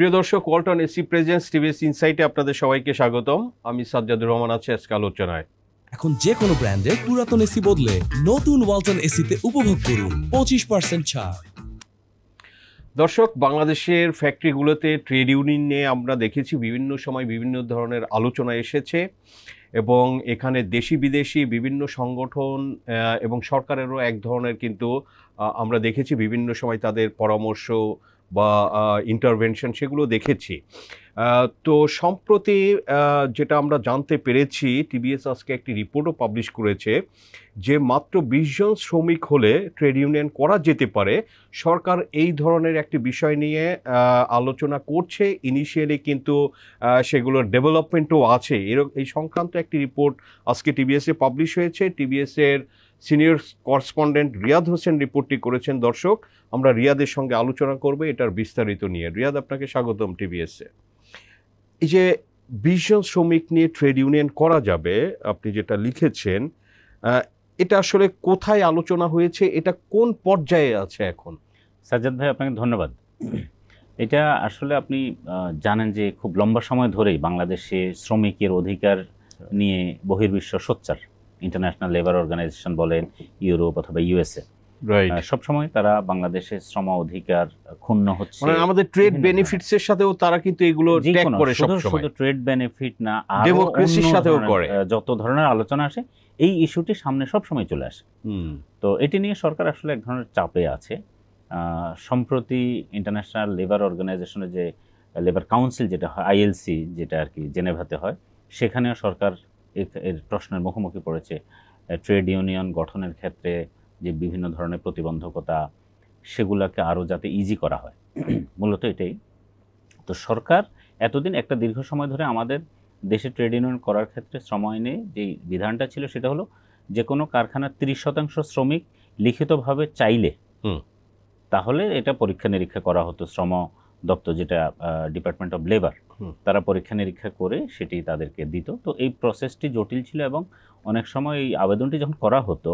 প্রিয় দর্শক, Walton AC presence TVS ইনসাইটে আপনাদের সবাইকে স্বাগতম। আমি সাজ্জাদুর রহমান আছি আজকে আলোচনায়। এখন যে কোনো ব্র্যান্ডের পুরাতন এসি বদলে নতুন ওয়ালটন এসিতে উপভোগ করুন 25% ছাড়। দর্শক, বাংলাদেশের ফ্যাক্টরিগুলোতে ট্রেড ইউনিয়ন নিয়ে আমরা দেখেছি বিভিন্ন সময় বিভিন্ন ধরনের আলোচনা এসেছে এবং এখানে দেশি বিদেশি বিভিন্ন সংগঠন এবং সরকারেরও এক ধরনের কিন্তু আমরা দেখেছি বিভিন্ন সময় তাদের পরামর্শ বা ইন্টারভেনশন সেগুলো দেখেছি। তো সম্প্রতি যেটা আমরা জানতে পেরেছি, টিবিএস আজকে একটি রিপোর্টও পাবলিশ করেছে যে মাত্র 20 জন শ্রমিক হলে ট্রেড ইউনিয়ন করা যেতে পারে। সরকার এই ধরনের একটি বিষয় নিয়ে আলোচনা করছে, ইনিশিয়ালি কিন্তু সেগুলোর ডেভেলপমেন্টও আছে। এই সংক্রান্ত একটি রিপোর্ট আজকে টিবিএসে পাবলিশ হয়েছে। টিবিএসের সিনিয়র করেসপন্ডেন্ট রিয়াদ হোসেন রিপোর্টটি করেছেন। দর্শক, আমরা রিয়াদের সঙ্গে আলোচনা করব এটার বিস্তারিত নিয়ে। রিয়াদ, আপনাকে স্বাগতম টিবিএসে। এই যে 20 জন শ্রমিক নিয়ে ট্রেড ইউনিয়ন করা যাবে, আপনি যেটা লিখেছেন, এটা আসলে কোথায় আলোচনা হয়েছে, এটা কোন পর্যায়ে আছে এখন? সাজ্জাদ ভাই, আপনাকে ধন্যবাদ। এটা আসলে আপনি জানেন যে খুব লম্বা সময় ধরেই বাংলাদেশে শ্রমিকের অধিকার নিয়ে বহির্বিশ্ব সোচ্চার। ইন্টারন্যাশনাল লেবার অর্গানাইজেশন বলেন, ইউরোপ অথবা ইউএসএ, সবসময় তারা বাংলাদেশের শ্রম অধিকার ক্ষুণ্ণ হচ্ছে। মানে আমাদের ট্রেড বেনিফিটস এর সাথেও তারা কিন্তু এগুলো ট্যাগ করে সব সময়। শুধু ট্রেড বেনিফিট না, ডেমোক্রেসির সাথেও করে। যত ধরনের আলোচনা আসে এই ইস্যুটি সামনে সব সময় চলে আসে। তো এটি নিয়ে সরকার আসলে এক ধরনের চাপে আছে। সম্প্রতি ইন্টারন্যাশনাল লেবার অর্গানাইজেশনের যে লেবার কাউন্সিল যেটা হয়, আইএলসি যেটা আর কি জেনেভাতে হয়, সেখানেও সরকার এর প্রশ্নের মুখোমুখি পড়েছে। ট্রেড ইউনিয়ন গঠনের ক্ষেত্রে যে বিভিন্ন ধরনের প্রতিবন্ধকতা, সেগুলোকে আরও যাতে ইজি করা হয়, মূলত এটাই। তো সরকার এতদিন একটা দীর্ঘ সময় ধরে আমাদের দেশে ট্রেড ইউনিয়ন করার ক্ষেত্রে শ্রম আইনে যে বিধানটা ছিল সেটা হলো যে কোনো কারখানার 30% শ্রমিক লিখিতভাবে চাইলে তাহলে এটা পরীক্ষা নিরীক্ষা করা হতো। শ্রম দপ্তর, যেটা ডিপার্টমেন্ট অফ লেবার, তারা পরীক্ষা নিরীক্ষা করে সেটি তাদেরকে দিত। তো এই প্রসেসটি জটিল ছিল এবং অনেক সময় এই আবেদনটি যখন করা হতো,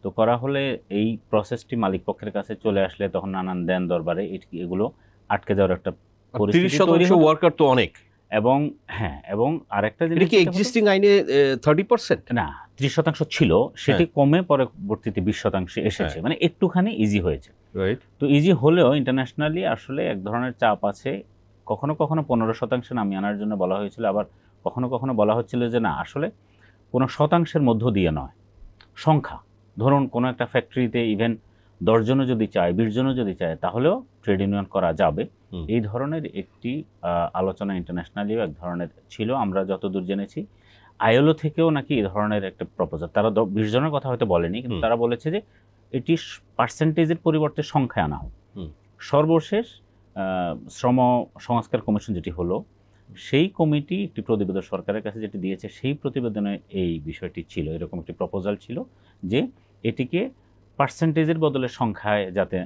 তো করা হলে এই প্রসেসটি মালিক পক্ষের কাছে চলে আসলে তখন নানান দেন দরবারে এগুলো আটকে যাওয়ার একটা পরিস্থিতি তৈরি হতো। ওয়ার্কার তো অনেক। এবং হ্যাঁ, এবং আরেকটা জিনিস, কি এক্সিস্টিং আইনে 30% না, 30% ছিল, সেটি কমে পরবর্তীতে 20% এসেছে। মানে একটুখানি ইজি হয়েছে। তো ইজি হলেও ইন্টারন্যাশনালি আসলে এক ধরনের চাপ আছে। কখনো কখনো 15% নামিয়ে আনার জন্য বলা হয়েছিল, আবার কখনো কখনো বলা হচ্ছিল যে না, আসলে কোনো শতাংশের মধ্য দিয়ে নয়, সংখ্যা। ধরুন কোনো একটা ফ্যাক্টরিতে ইভেন 10 জনও যদি চায়, 20 জনও যদি চায়, তাহলেও ট্রেড ইউনিয়ন করা যাবে। এই ধরনের একটি আলোচনা ইন্টারন্যাশনালিও এক ধরনের ছিল। আমরা যতদূর জেনেছি আইএলও থেকেও নাকি এই ধরনের একটা প্রপোজাল, তারা 20 জনের কথা হয়তো বলেনি, কিন্তু তারা বলেছে যে এটি পার্সেন্টেজের পরিবর্তে সংখ্যায় আনা হোক। সর্বশেষ শ্রম সংস্কার কমিশন যেটি হলো, সেই কমিটি একটি প্রতিবেদন সরকারের কাছে যেটি দিয়েছে, সেই প্রতিবেদনে এই বিষয়টি ছিল, এরকম একটি প্রপোজাল ছিল যে এটিকে পার্সেন্টেজের বদলে সংখ্যায় যাতে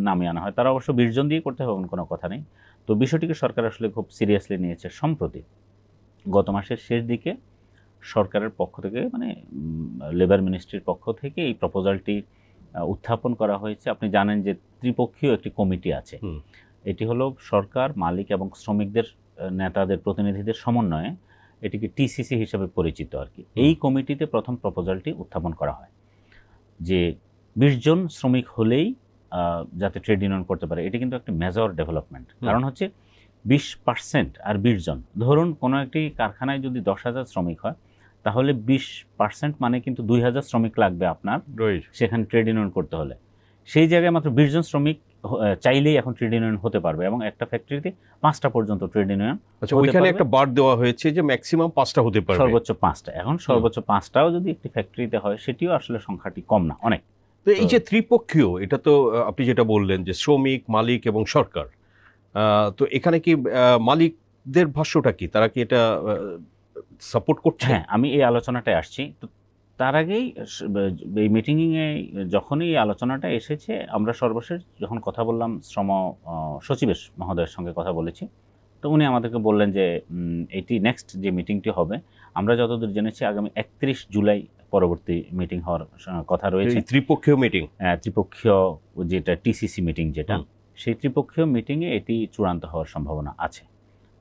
নামিয়ে আনা হয়। তারা অবশ্য 20 জন দিয়ে করতে হবে এমন কোনো কথা নেই। তো বিষয়টিকে সরকার আসলে খুব সিরিয়াসলি নিয়েছে। সম্প্রতি গত মাসের শেষ দিকে সরকারের পক্ষ থেকে, মানে লেবার মিনিস্ট্রির পক্ষ থেকে এই প্রপোজালটি উত্থাপন করা হয়েছে। আপনি জানেন যে ত্রিপক্ষীয় একটি কমিটি আছে। এটি হলো সরকার, মালিক এবং শ্রমিকদের নেতাদের, প্রতিনিধিদের সমন্বয়ে, এটিকে টিসিসি হিসেবে পরিচিত আর কি। এই কমিটিতে প্রথম প্রপোজালটি উত্থাপন করা হয় যে 20 জন শ্রমিক হলেই যাতে ট্রেড ইউনিয়ন করতে পারে। এটি কিন্তু একটা মেজর ডেভেলপমেন্ট। কারণ হচ্ছে 20% আর 20 জন, ধরুন কোনো একটি কারখানায় যদি 10,000 শ্রমিক হয়, তাহলে 20% মানে কিন্তু 2,000 শ্রমিক লাগবে আপনার সেখানে ট্রেড ইউনিয়ন করতে হলে। সেই জায়গায় মাত্র 20 জন শ্রমিক চাইলেই এখন ট্রেড ইউনিয়ন হতে পারবে, এবং একটা ফ্যাক্টরিতে 5টা পর্যন্ত ট্রেড ইউনিয়ন। ওইখানে একটা বার দেওয়া হয়েছে যে ম্যাক্সিমাম 5টা হতে পারবে, সর্বোচ্চ 5টা। এখন সর্বোচ্চ 5টাও যদি একটি ফ্যাক্টরিতে হয়, সেটিও আসলে সংখ্যাটি কম না, অনেক। তো এই যে ত্রিপক্ষীয়, এটা তো আপনি যেটা বললেন যে শ্রমিক, মালিক এবং সরকার, তো এখানে কি মালিকদের ভাষ্যটা কি? তারা কি এটা সাপোর্ট করছে? হ্যাঁ, আমি এই আলোচনাটায় আসছি। তো তার আগেই এই মিটিংয়ে যখনই এই আলোচনাটা এসেছে, আমরা সর্বশেষ যখন কথা বললাম শ্রম সচিবের মহোদয়ের সঙ্গে কথা বলেছি, তো উনি আমাদেরকে বললেন যে এটি নেক্সট যে মিটিংটি হবে, আমরা যতদূর জেনেছি আগামী 31 জুলাই পরবর্তী মিটিং হওয়ার কথা রয়েছে। ত্রিপক্ষীয় মিটিং, ত্রিপক্ষীয় যেটা টিসিসি মিটিং যেটা, সেই ত্রিপক্ষীয় মিটিংয়ে এটি চূড়ান্ত হওয়ার সম্ভাবনা আছে।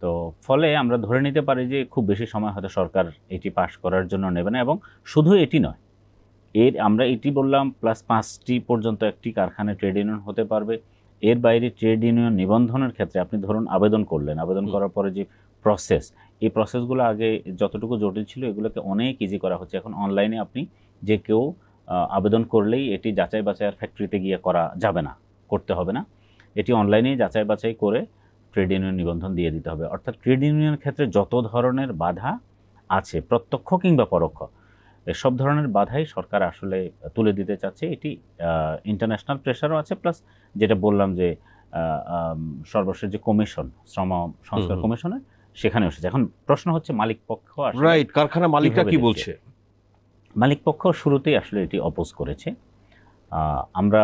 তো ফলে আমরা ধরে নিতে পারি যে খুব বেশি সময় হয়তো সরকার এটি পাশ করার জন্য নেবে না। এবং শুধু এটি নয়, আমরা এটি বললাম প্লাস 5টি পর্যন্ত একটি কারখানায় ট্রেড ইউনিয়ন হতে পারবে। এর বাইরে ট্রেড ইউনিয়ন নিবন্ধনের ক্ষেত্রে আপনি ধরুন আবেদন করলেন, আবেদন করার পরে যে প্রসেস, এই প্রসেসগুলো আগে যতটুকু জটিল ছিল এগুলোকে অনেক ইজি করা হচ্ছে। এখন অনলাইনে আপনি যে কেউ আবেদন করলেই এটি যাচাই বাছাই আর ফ্যাক্টরিতে গিয়ে করা যাবে না, করতে হবে না, এটি অনলাইনেই যাচাই বাছাই করে ট্রেড ইউনিয়ন নিবন্ধন দিয়ে দিতে হবে। অর্থাৎ ট্রেড ইউনিয়নের ক্ষেত্রে যত ধরনের বাধা আছে প্রত্যক্ষ কিংবা পরোক্ষ, সব ধরনের বাধাই সরকার আসলে তুলে দিতে চাচ্ছে। এটি ইন্টারন্যাশনাল প্রেশারও আছে, প্লাস যেটা বললাম যে সর্বশেষ যে কমিশন, শ্রম সংস্কার কমিশনের, সেখানে এসেছে। এখন প্রশ্ন হচ্ছে মালিক পক্ষ, রাইট, কারখানা মালিকরা কি বলছে? মালিক পক্ষ শুরুতেই আসলে এটি অপোজ করেছে। আমরা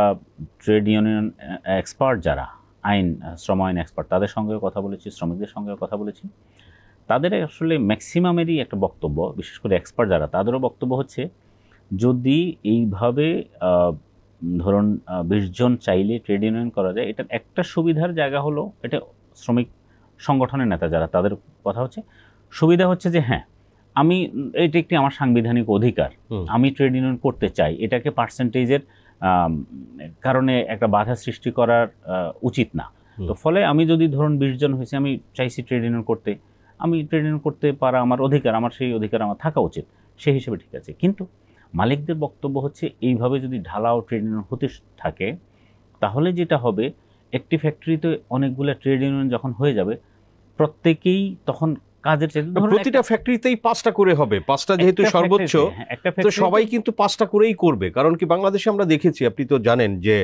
ট্রেড ইউনিয়ন এক্সপার্ট যারা শ্রম আইন এক্সপার্ট, তাদের সঙ্গেও কথা বলেছি, শ্রমিকদের সঙ্গেও কথা বলেছি। তাদের আসলে ম্যাক্সিমামেরই একটা বক্তব্য, বিশেষ করে এক্সপার্ট যারা, তাদেরও বক্তব্য হচ্ছে যদি এইভাবে ধরুন 20 জন চাইলে ট্রেড ইউনিয়ন করা যায়, এটার একটা সুবিধার জায়গা হলো, এটা শ্রমিক সংগঠনের নেতা যারা, তাদের কথা হচ্ছে, সুবিধা হচ্ছে যে হ্যাঁ, আমি এটা একটি আমার সাংবিধানিক অধিকার, আমি ট্রেড ইউনিয়ন করতে চাই, এটাকে পার্সেন্টেজের কারণে একটা বাধা সৃষ্টি করার উচিত না। তো ফলে আমি যদি ধরুন 20 জন হয়েছে, আমি চাইছি ট্রেড ইউনিয়ন করতে, আমি ট্রেড ইউনিয়ন করতে পারা আমার অধিকার, আমার সেই অধিকার আমার থাকা উচিত, সেই হিসেবে ঠিক আছে। কিন্তু মালিকদের বক্তব্য হচ্ছে এইভাবে যদি ঢালাও ট্রেড ইউনিয়ন হতে থাকে, তাহলে যেটা হবে, একটি ফ্যাক্টরিতে অনেকগুলো ট্রেড ইউনিয়ন যখন হয়ে যাবে, প্রত্যেকেই তখন কাজের প্রতিটা ফ্যাক্টরিতেই 5টা করে হবে, 5টা যেহেতু সর্বোচ্চ, তো সবাই কিন্তু 5টা করেই করবে। কারণ কি, বাংলাদেশে আমরা দেখেছি, আপনি তো জানেন যে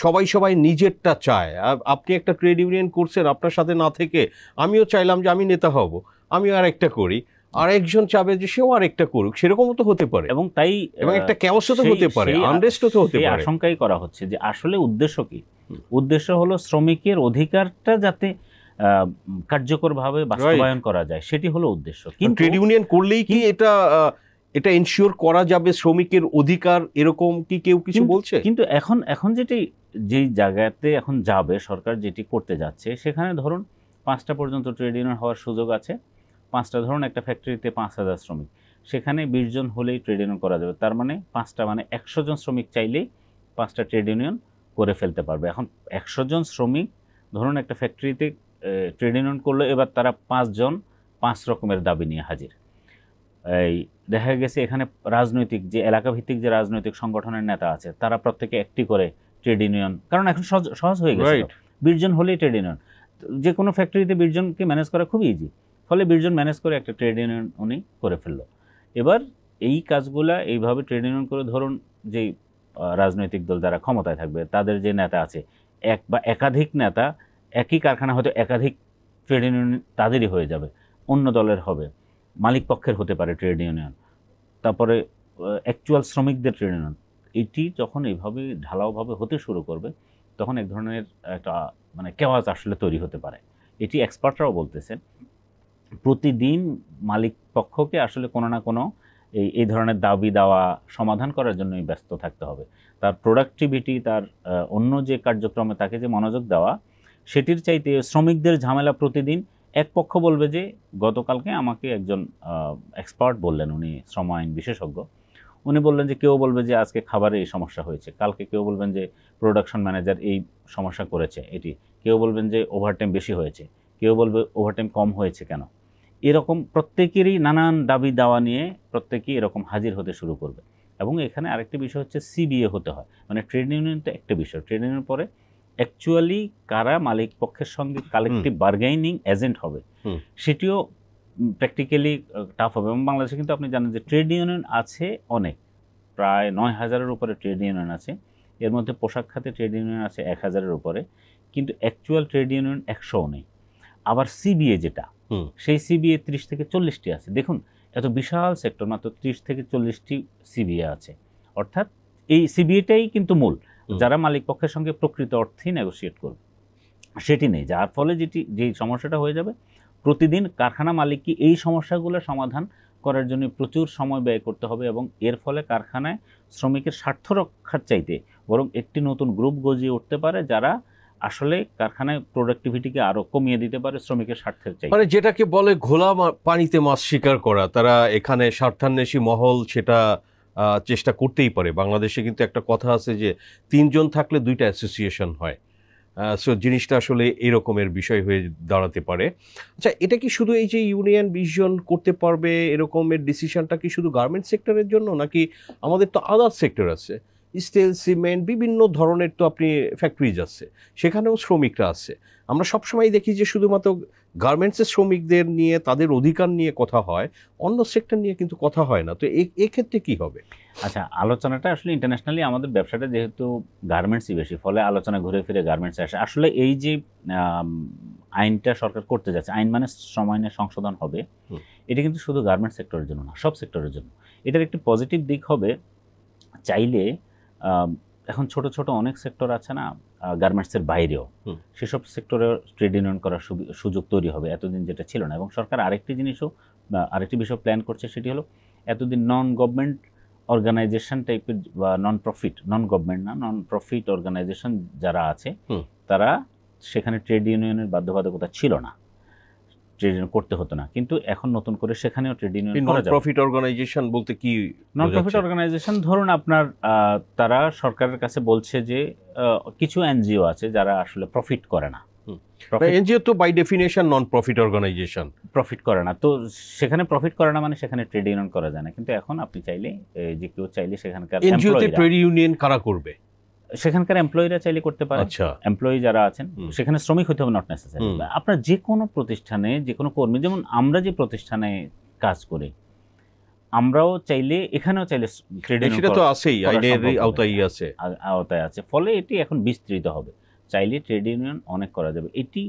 সবাই নিজেরটা চায়। আপনি একটা ট্রেড ইউনিয়ন করছেন, আপনার সাথে না থেকে আমিও চাইলাম যে আমি নেতা হব, আমিও আর একটা করি, আর একজন চাবে যে সেও আর একটা করুক, সেরকমও তো হতে পারে। এবং তাই একটা ক্যাওসও তো হতে পারে, আনরেস্টও তো হতে পারে। আশঙ্কাই করা হচ্ছে যে আসলে উদ্দেশ্য কি? উদ্দেশ্য হলো শ্রমিকের অধিকারটা যাতে কার্যকরভাবে বাস্তবায়ন করা যায়, সেটি হলো উদ্দেশ্য। কিন্তু ট্রেড ইউনিয়ন করলেই কি এটা এনশিওর করা যাবে শ্রমিকের অধিকার, এরকম কি কেউ কিছু বলছে? কিন্তু এখন যেই জায়গাতে এখন যাবে সরকার, যেটি করতে যাচ্ছে, সেখানে ধরুন 5টা পর্যন্ত ট্রেড ইউনিয়ন হওয়ার সুযোগ আছে। 5টা ধরুন একটা ফ্যাক্টরিতে 5000 শ্রমিক, সেখানে 20 জন হলেই ট্রেড ইউনিয়ন করা যাবে। তার মানে 5টা মানে 100 জন শ্রমিক চাইলেই 5টা ট্রেড ইউনিয়ন করে ফেলতে পারবে। এখন 100 জন শ্রমিক ধরুন একটা ফ্যাক্টরিতে ট্রেড ইউনিয়ন করলো, এবার তারা 5 জন 5 রকমের দাবি নিয়ে হাজির। এই দেখা গেছে এখানে রাজনৈতিক যে এলাকাভিত্তিক যে রাজনৈতিক সংগঠনের নেতা আছে, তারা প্রত্যেকে একটি করে ট্রেড ইউনিয়ন, কারণ এখন সহজ হয়ে গেছে, 20 জন হলেই ট্রেড ইউনিয়ন, যে কোনো ফ্যাক্টরিতে 20 জনকে ম্যানেজ করা খুবই ইজি। ফলে 20 জন ম্যানেজ করে একটা ট্রেড ইউনিয়ন উনি করে ফেললো। এবার এই কাজগুলা এইভাবে ট্রেড ইউনিয়ন করে, ধরুন যেই রাজনৈতিক দল যারা ক্ষমতায় থাকবে, তাদের যে নেতা আছে, এক বা একাধিক নেতা, একই কারখানা হয়তো একাধিক ট্রেড ইউনিয়ন তাদেরই হয়ে যাবে, অন্য দলের হবে, মালিক পক্ষের হতে পারে ট্রেড ইউনিয়ন, তারপরে অ্যাকচুয়াল শ্রমিকদের ট্রেড ইউনিয়ন। এটি যখন এইভাবে ঢালাওভাবে হতে শুরু করবে, তখন এক ধরনের একটা মানে কেওয়াজ আসলে তৈরি হতে পারে। এটি এক্সপার্টরাও বলতেছেন। প্রতিদিন মালিক পক্ষকে আসলে কোনো না কোনো এই ধরনের দাবি দেওয়া সমাধান করার জন্যই ব্যস্ত থাকতে হবে। তার প্রোডাক্টিভিটি, তার অন্য যে কার্যক্রমে তাকে যে মনোযোগ দেওয়া, সেটির চাইতে শ্রমিকদের ঝামেলা প্রতিদিন। এক পক্ষ বলবে যে গতকালকে আমাকে একজন এক্সপার্ট বললেন, উনি শ্রম আইন বিশেষজ্ঞ, উনি বললেন যে কেউ বলবে যে আজকে খাবারে এই সমস্যা হয়েছে, কালকে কেউ বলবেন যে প্রোডাকশন ম্যানেজার এই সমস্যা করেছে এটি, কেউ বলবেন যে ওভারটাইম বেশি হয়েছে, কেউ বলবে ওভারটাইম কম হয়েছে কেন। এরকম প্রত্যেকেরই নানান দাবি দাওয়া নিয়ে প্রত্যেকেই এরকম হাজির হতে শুরু করবে। এবং এখানে আরেকটি বিষয় হচ্ছে সিবিএ হতে হয়, মানে ট্রেড ইউনিয়ন তো একটা বিষয়, ট্রেড ইউনিয়ন পরে অ্যাকচুয়ালি কারা মালিক পক্ষের সঙ্গে কালেকটিভ বার্গেনিং এজেন্ট হবে, সেটিও প্র্যাকটিক্যালি টাফ হবে। এবং বাংলাদেশে কিন্তু আপনি জানেন যে ট্রেড ইউনিয়ন আছে অনেক, প্রায় 9000-এর উপরে ট্রেড ইউনিয়ন আছে। এর মধ্যে পোশাক খাতে ট্রেড ইউনিয়ন আছে 1000-এর উপরে, কিন্তু অ্যাকচুয়াল ট্রেড ইউনিয়ন 100ও নেই। আবার সিবিএ যেটা, সেই সিবিএ 30 থেকে 40টি আছে। দেখুন, এত বিশাল সেক্টর, মাত্র 30 থেকে 40টি সিবিএ আছে। অর্থাৎ এই সিবিএটাই কিন্তু মূল, যারা মালিক পক্ষের সঙ্গে প্রকৃত অর্থেই নেগোশিয়েট করবে, সেটি নেই। যার ফলে যেই সমস্যাটা হয়ে যাবে, প্রতিদিন কারখানা মালিককে এই সমস্যাগুলো সমাধান করার জন্য প্রচুর সময় ব্যয় করতে হবে। এবং এর ফলে কারখানায় শ্রমিকের স্বার্থ রক্ষার চাইতে বরং একটি নতুন গ্রুপ গজিয়ে উঠতে পারে, যারা আসলে কারখানায় প্রোডাক্টিভিটিকে আরো কমিয়ে দিতে পারে শ্রমিকের স্বার্থের চাই। মানে যেটাকে বলে ঘোলা পানিতে মাছ শিকার করা, তারা এখানে স্বার্থান্বেষী মহল সেটা চেষ্টা করতেই পারে। বাংলাদেশে কিন্তু একটা কথা আছে যে 3 জন থাকলে 2টা অ্যাসোসিয়েশন হয়। সো জিনিসটা আসলে এরকমের বিষয় হয়ে দাঁড়াতে পারে। আচ্ছা, এটা কি শুধু এই যে ইউনিয়ন 20 জন করতে পারবে এরকমের ডিসিশনটা কি শুধু গার্মেন্ট সেক্টরের জন্য, নাকি আমাদের তো আদার সেক্টর আছে, স্টিল, সিমেন্ট, বিভিন্ন ধরনের তো আপনি ফ্যাক্টরিজ আছে, সেখানেও শ্রমিকরা আছে। আমরা সবসময় দেখি যে শুধুমাত্র গার্মেন্টসের শ্রমিকদের নিয়ে, তাদের অধিকার নিয়ে কথা হয়, অন্য সেক্টর নিয়ে কিন্তু কথা হয় না। তো এক্ষেত্রে কি হবে? আচ্ছা, আলোচনাটা আসলে ইন্টারন্যাশনালি আমাদের ব্যবসাটা যেহেতু গার্মেন্টসই বেশি, ফলে আলোচনা ঘুরে ফিরে গার্মেন্টসে আসে। আসলে এই যে আইনটা সরকার করতে যাচ্ছে, আইন মানে শ্রম আইনের সংশোধন হবে, এটা কিন্তু শুধু গার্মেন্টস সেক্টরের জন্য না, সব সেক্টরের জন্য। এটার একটি পজিটিভ দিক হবে, চাইলে এখন ছোট ছোট অনেক সেক্টর আছে না গার্মেন্টসের বাইরেও, সেসব সেক্টরে ট্রেড ইউনিয়ন করার সুযোগ তৈরি হবে, এতদিন যেটা ছিল না। এবং সরকার আরেকটি বিষয় প্ল্যান করছে, সেটি হলো এতদিন নন গভর্নমেন্ট অর্গানাইজেশন টাইপের বা নন প্রফিট অর্গানাইজেশন যারা আছে, তারা সেখানে ট্রেড ইউনিয়নের বাধ্যবাধকতা ছিল না, ট্রেড ইউনিয়ন করতে হতো না। কিন্তু এখন নতুন করে সেখানেও ট্রেড ইউনিয়ন করা যাবে। নন প্রফিট অর্গানাইজেশন বলতে কি? নন প্রফিট অর্গানাইজেশন ধরুন আপনার তারা সরকারের কাছে বলছে যে কিছু এনজিও আছে যারা আসলে প্রফিট করে না। এনজিও তো by definition non profit organisation, profit করে না। তো সেখানে প্রফিট করে না মানে সেখানে ট্রেড ইউনিয়ন করা যায় না। কিন্তু এখন আপনি চাইলে, যে কেউ চাইলে সেখানকার এনজিওতে ট্রেড ইউনিয়ন কারা করবে? সেখানকার এমপ্লয়িরা চাইলে করতে পারে। আচ্ছা, এমপ্লয়ি যারা আছেন, সেখানে শ্রমিক হতে হবে নট নেসেসারি। আপনার যে কোনো প্রতিষ্ঠানে, যে কোনো কর্মী, যেমন আমরা যে প্রতিষ্ঠানে কাজ করি, আমরাও চাইলে এখানেও চাইলে ট্রেড ইউনিয়ন, সেটা তো আছেই, আইনের আওতায় আছে। ফলে এটি এখন বিস্তৃত হবে, চাইলে ট্রেড ইউনিয়ন অনেক করা যাবে। এটি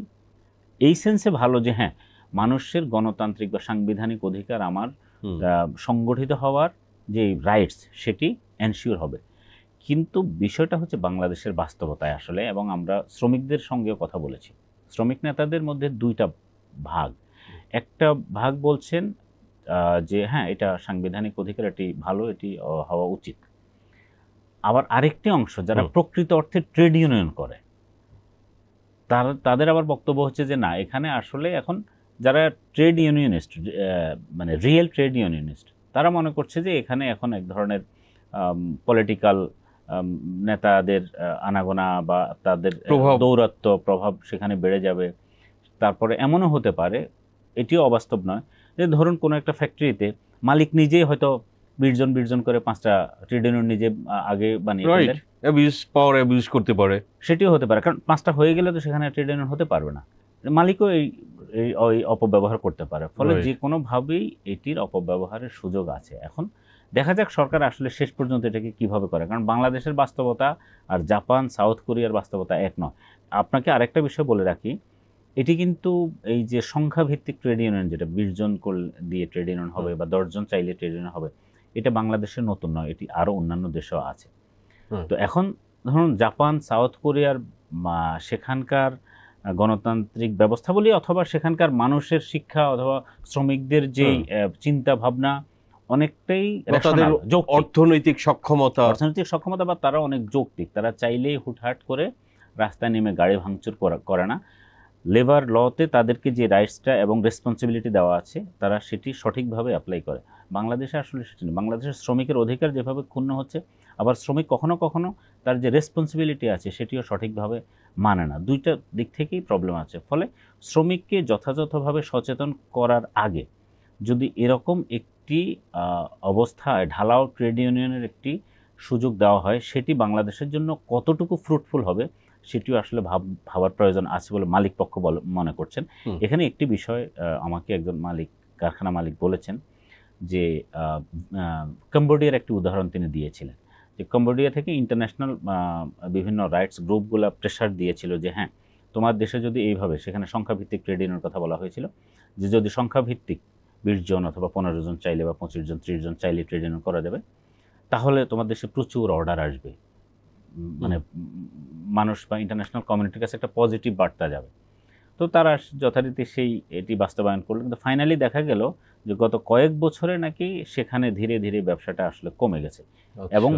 এই সেন্সে ভালো যে হ্যাঁ, মানুষের গণতান্ত্রিক বা সাংবিধানিক অধিকার, আমার সংগঠিত হওয়ার যে রাইটস, সেটি এনশিওর হবে। কিন্তু বিষয়টা হচ্ছে বাংলাদেশের বাস্তবতায় আসলে, এবং আমরা শ্রমিকদের সঙ্গেও কথা বলেছি, শ্রমিক নেতাদের মধ্যে 2টা ভাগ। একটা ভাগ বলছেন যে হ্যাঁ, এটা সাংবিধানিক অধিকার, এটি ভালো, এটি হওয়া উচিত। আবার আরেকটি অংশ যারা প্রকৃত অর্থে ট্রেড ইউনিয়ন করে, তাদের আবার বক্তব্য হচ্ছে যে না, এখানে আসলে এখন যারা ট্রেড ইউনিয়নিস্ট, মানে রিয়েল ট্রেড ইউনিয়নিস্ট, তারা মনে করছে যে এখানে এখন এক ধরনের পলিটিক্যাল নেতাদের আনাগোনা বা তাদের দৌরাত্ম্য প্রভাব সেখানে বেড়ে যাবে। তারপরে এমনও হতে পারে, এটিও অবাস্তব নয়, যে ধরুন কোনো একটা ফ্যাক্টরিতে মালিক নিজেই হয়তো 20 জন করে 5টা ট্রেড ইউনিয়ন নিজে আগে বানিয়ে করতে পারে, সেটিও হতে পারে। কারণ 5টা হয়ে গেলে তো সেখানে ট্রেড ইউনিয়ন হতে পারবে না, মালিকও এই অপব্যবহার করতে পারে। ফলে যে কোনোভাবেই এটির অপব্যবহারের সুযোগ আছে। এখন দেখা যাক সরকার আসলে শেষ পর্যন্ত এটাকে কিভাবে করে, কারণ বাংলাদেশের বাস্তবতা আর জাপান, সাউথ কোরিয়ার বাস্তবতা এক নয়। আপনাকে আরেকটা বিষয় বলে রাখি, এটি কিন্তু এই যে সংখ্যাভিত্তিক ট্রেড ইউনিয়ন, যেটা 20 জন দিয়ে ট্রেড ইউনিয়ন হবে বা 10 জন চাইলে ট্রেড ইউনিয়ন হবে, এটা বাংলাদেশের নতুন নয়, এটি আরও অন্যান্য দেশেও আছে। তো এখন ধরুন জাপান, সাউথ কোরিয়ার সেখানকার গণতান্ত্রিক ব্যবস্থা বলি, অথবা সেখানকার মানুষের শিক্ষা, অথবা শ্রমিকদের যে চিন্তা ভাবনা, অনেকটাই অর্থনৈতিক সক্ষমতা, বা তারা অনেক যৌক্তিক। তারা চাইলেই হুটহাট করে রাস্তায় নেমে গাড়ি ভাঙচুর করে না। লেবার লতে তাদেরকে যে রাইটসটা এবং রেসপন্সিবিলিটি দেওয়া আছে, তারা সেটি সঠিকভাবে অ্যাপ্লাই করে। বাংলাদেশে আসলে সেটি নেই। বাংলাদেশের শ্রমিকের অধিকার যেভাবে ক্ষুণ্ণ হচ্ছে, আবার শ্রমিক কখনো কখনো তার যে রেসপন্সিবিলিটি আছে সেটিও সঠিকভাবে মানে না। 2টা দিক থেকেই প্রবলেম আছে। ফলে শ্রমিককে যথাযথভাবে সচেতন করার আগে যদি এরকম একটি অবস্থায় ঢালাও ট্রেড ইউনিয়নের একটি সুযোগ দেওয়া হয়, সেটি বাংলাদেশের জন্য কতটুকু ফ্রুটফুল হবে সেটিও আসলে ভাবার প্রয়োজন আছে বলে মালিক পক্ষ মনে করছেন। এখানে একটি বিষয় আমাকে একজন কারখানা মালিক বলেছেন যে কম্বোডিয়ার একটি উদাহরণ তিনি দিয়েছিলেন, যে কম্বোডিয়া থেকে ইন্টারন্যাশনাল বিভিন্ন রাইটস গ্রুপগুলো প্রেশার দিয়েছিল যে হ্যাঁ, তোমার দেশে যদি এইভাবে, সেখানে সংখ্যাভিত্তিক ট্রেড ইউনিয়নের কথা বলা হয়েছিল, যে যদি সংখ্যাভিত্তিক 20 জন অথবা 15 জন চাইলে বা 25 জন 30 জন চাইলে ট্রেড ইউনিয়ন করা যাবে, তাহলে তোমার দেশে প্রচুর অর্ডার আসবে, মানে মানুষ বা ইন্টারন্যাশনাল কমিউনিটির কাছে একটা পজিটিভ বার্তা যাবে। তো তারা যথারীতি এটি বাস্তবায়ন করলো। কিন্তু ফাইনালি দেখা গেল যে গত কয়েক বছরে নাকি সেখানে ধীরে ধীরে ব্যবসাটা আসলে কমে গেছে। এবং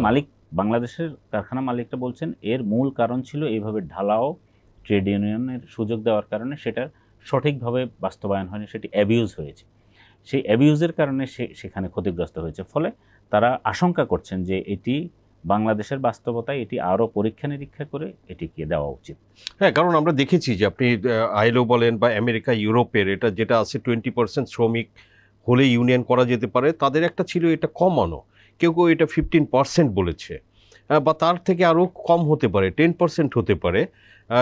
বাংলাদেশের কারখানা মালিকটা বলছেন এর মূল কারণ ছিল এইভাবে ঢালাও ট্রেড ইউনিয়নের সুযোগ দেওয়ার কারণে সেটা সঠিকভাবে বাস্তবায়ন হয়নি, সেটি অ্যাবিউজ হয়েছে। সেই অ্যাবিউজের কারণে সেখানে ক্ষতিগ্রস্ত হয়েছে। ফলে তারা আশঙ্কা করছেন যে এটি বাংলাদেশের বাস্তবতায় এটি আরও পরীক্ষা নিরীক্ষা করে এটিকে দেওয়া উচিত। হ্যাঁ, কারণ আমরা দেখেছি যে আপনি আইএলও বলেন বা আমেরিকা, ইউরোপের এটা যেটা আছে 20% শ্রমিক হলে ইউনিয়ন করা যেতে পারে, তাদের একটা ছিল এটা কমানো, কেউ কেউ এটা 15% বলেছে, বা তার থেকে আরও কম হতে পারে, 10% হতে পারে,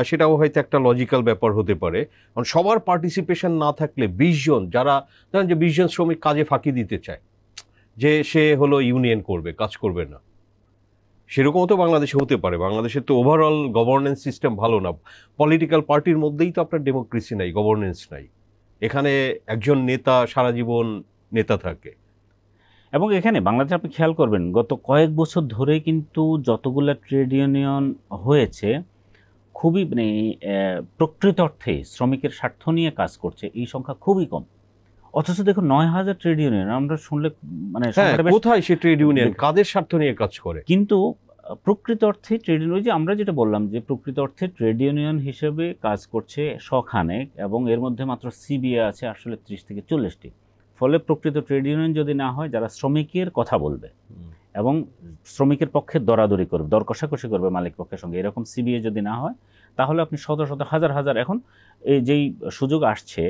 সেটাও হয়তো একটা লজিক্যাল ব্যাপার হতে পারে। কারণ সবার পার্টিসিপেশন না থাকলে 20 জন, যারা ধরেন যে 20 জন শ্রমিক কাজে ফাঁকি দিতে চায় যে সে হলো ইউনিয়ন করবে, কাজ করবে না, সেরকমও তো বাংলাদেশে হতে পারে। বাংলাদেশের তো ওভারঅল গভর্নেন্স সিস্টেম ভালো না, পলিটিক্যাল পার্টির মধ্যেই তো আপনার ডেমোক্রেসি নাই, গভর্নেন্স নাই, এখানে একজন নেতা সারা জীবন নেতা থাকে। এবং এখানে বাংলাদেশে আপনি খেয়াল করবেন গত কয়েক বছর ধরে কিন্তু যতগুলো ট্রেড ইউনিয়ন হয়েছে খুবই মানে প্রকৃত অর্থে শ্রমিকের স্বার্থ নিয়ে কাজ করছে এই সংখ্যা খুবই কম। অথচ দেখুন 9,000 ট্রেড ইউনিয়ন আমরা শুনলে মানে কোথায় সে ট্রেড ইউনিয়ন কাদের স্বার্থ নিয়ে কাজ করে? কিন্তু প্রকৃত অর্থে ট্রেড ইউনিয়ন, যে আমরা যেটা বললাম যে প্রকৃত অর্থে ট্রেড ইউনিয়ন হিসেবে কাজ করছে শখানেক, এবং এর মধ্যে মাত্র সিবিএ আছে আসলে 30 থেকে 40টি। ফলে প্রকৃত ট্রেড ইউনিয়ন যদি না হয় যারা শ্রমিকের কথা বলবে এবং শ্রমিকের পক্ষে দরাদরি করবে, দর কষাকষি করবে মালিক পক্ষের সঙ্গে, এরকম সিবিএ যদি না হয় তাহলে আপনি শত শত হাজার হাজার, এখন এই যেই সুযোগ আসছে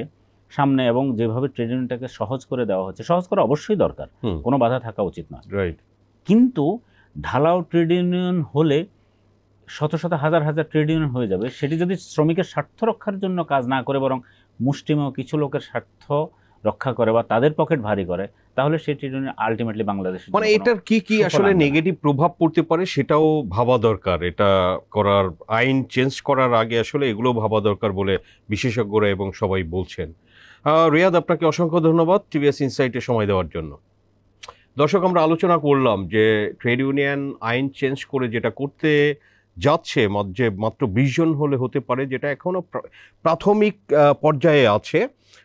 সামনে এবং যেভাবে ট্রেড ইউনিয়নটাকে সহজ করে দেওয়া হচ্ছে, সহজ করা অবশ্যই দরকার, কোনো বাধা থাকা উচিত নয়, রাইট। কিন্তু ঢালাও ট্রেড ইউনিয়ন হলে শত শত হাজার হাজার ট্রেড ইউনিয়ন হয়ে যাবে, সেটি যদি শ্রমিকের স্বার্থ রক্ষার জন্য কাজ না করে বরং মুষ্টিমেয় কিছু লোকের স্বার্থ রক্ষা করে বা তাদের পকেট ভারী করে, তাহলে সেই ট্রেড ইউনিয়ন আলটিমেটলি বাংলাদেশের মানে এটার কি কি আসলে নেগেটিভ প্রভাব পড়তে পারে সেটাও ভাবা দরকার। এটা করার আইন চেঞ্জ করার আগে আসলে এগুলো ভাবা দরকার বলে বিশেষজ্ঞরা এবং সবাই বলছেন। রিয়াদ, আপনাকে অসংখ্য ধন্যবাদ টিভিএস ইনসাইটে সময় দেওয়ার জন্য। দর্শক, আমরা আলোচনা করলাম যে ট্রেড ইউনিয়ন আইন চেঞ্জ করে যেটা করতে যাচ্ছে যে মাত্র 20 জন হলে হতে পারে, যেটা এখনও প্রাথমিক পর্যায়ে আছে,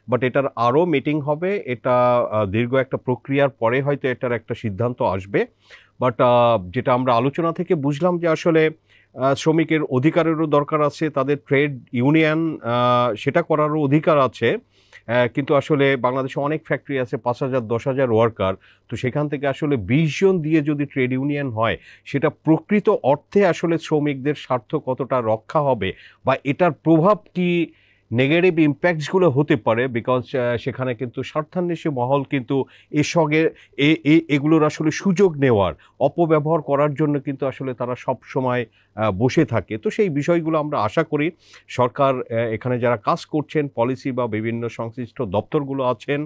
বাট এটার আরও মিটিং হবে, এটা দীর্ঘ একটা প্রক্রিয়ার পরে হয়তো এটার একটা সিদ্ধান্ত আসবে। বাট যেটা আমরা আলোচনা থেকে বুঝলাম যে আসলে শ্রমিকের অধিকারেরও দরকার আছে, তাদের ট্রেড ইউনিয়ন সেটা করারও অধিকার আছে, কিন্তু আসলে বাংলাদেশে অনেক ফ্যাক্টরি আছে, 5,000 10,000 ওয়ার্কার, তো সেখান থেকে আসলে 20 জন দিয়ে যদি ট্রেড ইউনিয়ন হয় সেটা প্রকৃত অর্থে আসলে শ্রমিকদের স্বার্থ কতটা রক্ষা হবে বা এটার প্রভাব কি নেগেটিভ ইম্প্যাক্টসগুলো হতে পারে, বিকজ সেখানে কিন্তু স্বার্থান্বেষী মহল কিন্তু এগুলোর আসলে সুযোগ নেওয়ার, অপব্যবহার করার জন্য কিন্তু আসলে তারা সব সময় বসে থাকে। তো সেই বিষয়গুলো আমরা আশা করি সরকার, এখানে যারা কাজ করছেন, পলিসি বা বিভিন্ন সংশ্লিষ্ট দপ্তরগুলো আছেন,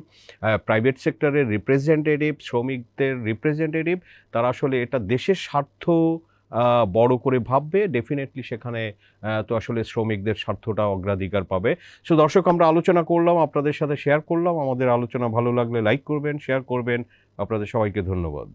প্রাইভেট সেক্টরের রিপ্রেজেন্টেটিভ, শ্রমিকদের রিপ্রেজেন্টেটিভ, তারা আসলে এটা দেশের স্বার্থ বড় করে ভাববে, ডেফিনেটলি সেখানে তো আসলে শ্রমিকদের স্বার্থটা অগ্রাধিকার পাবে। সো দর্শক, আমরা আলোচনা করলাম, আপনাদের সাথে শেয়ার করলাম। আমাদের আলোচনা ভালো লাগলে লাইক করবেন, শেয়ার করবেন। আপনাদের সবাইকে ধন্যবাদ।